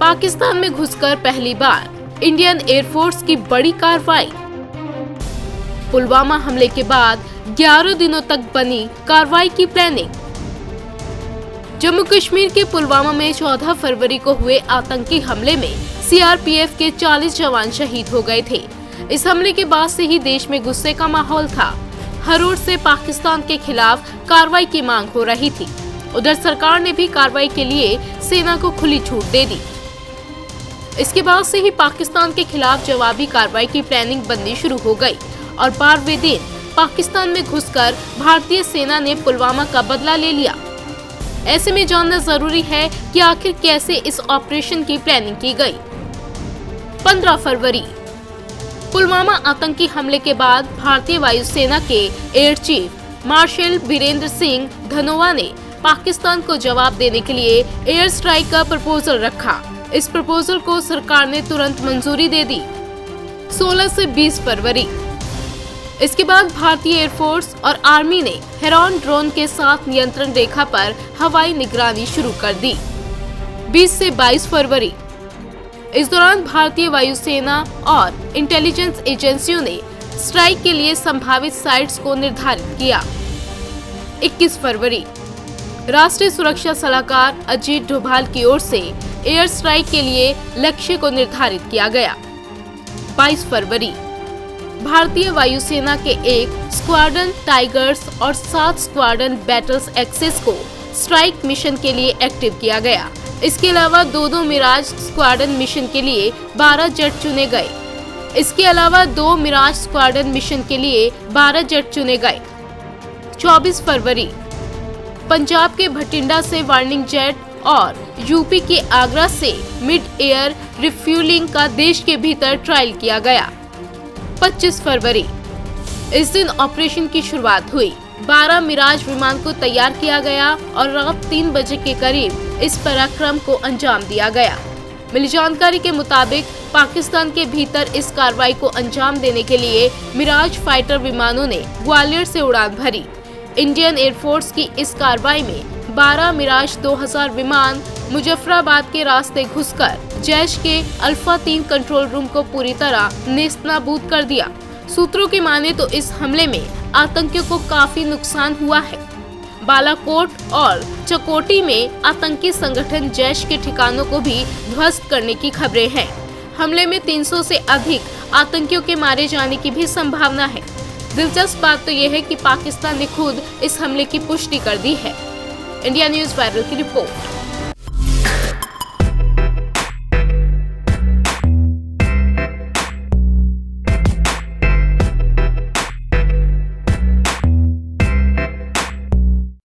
पाकिस्तान में घुसकर पहली बार इंडियन एयरफोर्स की बड़ी कार्रवाई। पुलवामा हमले के बाद 11 दिनों तक बनी कार्रवाई की प्लानिंग। जम्मू कश्मीर के पुलवामा में 14 फरवरी को हुए आतंकी हमले में सीआरपीएफ के 40 जवान शहीद हो गए थे। इस हमले के बाद से ही देश में गुस्से का माहौल था। हर ओर से पाकिस्तान के खिलाफ कार्रवाई की मांग हो रही थी। उधर सरकार ने भी कार्रवाई के लिए सेना को खुली छूट दे दी। इसके बाद से ही पाकिस्तान के खिलाफ जवाबी कार्रवाई की प्लानिंग बननी शुरू हो गई और 12वें दिन पाकिस्तान में घुसकर भारतीय सेना ने पुलवामा का बदला ले लिया। ऐसे में जानना जरूरी है कि आखिर कैसे इस ऑपरेशन की प्लानिंग की गई। 15 फरवरी पुलवामा आतंकी हमले के बाद भारतीय वायुसेना के air chief marshal Birendra Singh Dhanoa ने पाकिस्तान को जवाब देने के लिए एयर स्ट्राइक का प्रपोजल रखा। इस प्रपोजल को सरकार ने तुरंत मंजूरी दे दी। 16 से 20 फरवरी इसके बाद भारतीय एयरफोर्स और आर्मी ने हेरॉन ड्रोन के साथ नियंत्रण रेखा पर हवाई निगरानी शुरू कर दी। 20 से 22 फरवरी इस दौरान भारतीय वायुसेना और इंटेलिजेंस एजेंसियों ने स्ट्राइक के लिए संभावित साइट्स को निर्धारित किया। 21 फरवरी राष्ट्रीय सुरक्षा सलाहकार अजीत डोभाल की ओर से एयर स्ट्राइक के लिए लक्ष्य को निर्धारित किया गया। 22 फरवरी भारतीय वायुसेना के एक स्क्वाड्रन टाइगर्स और 7 स्क्वाड्रन बैटल्स एक्सेस को स्ट्राइक मिशन के लिए एक्टिव किया गया। इसके अलावा 2 मिराज स्क्वाड्रन मिशन के लिए 12 जेट चुने गए। इसके अलावा 2 मिराज स्क्वाड्रन मिशन के लिए 12 जेट चुने गए। 24 फरवरी पंजाब के भटिंडा से वार्निंग जेट और यूपी के आगरा से मिड एयर रिफ्यूलिंग का देश के भीतर ट्रायल किया गया। 25 फरवरी इस दिन ऑपरेशन की शुरुआत हुई। 12 मिराज विमान को तैयार किया गया और रात 3 बजे के करीब इस पराक्रम को अंजाम दिया गया। मिली जानकारी के मुताबिक पाकिस्तान के भीतर इस कार्रवाई को अंजाम देने के लिए मिराज फाइटर विमानों ने ग्वालियर से उड़ान भरी। इंडियन एयरफोर्स की इस कार्रवाई में 12 मिराज 2000 विमान मुजफ्फराबाद के रास्ते घुसकर जैश के अल्फा 3 कंट्रोल रूम को पूरी तरह नेस्तनाबूद कर दिया। सूत्रों की माने तो इस हमले में आतंकियों को काफी नुकसान हुआ है। बालाकोट और चकोटी में आतंकी संगठन जैश के ठिकानों को भी ध्वस्त करने की खबरें हैं। हमले में 300 से अधिक आतंकियों के मारे जाने की भी संभावना है। दिलचस्प बात तो यह है कि पाकिस्तान ने खुद इस हमले की पुष्टि कर दी है। इंडिया न्यूज़ वायरल की रिपोर्ट।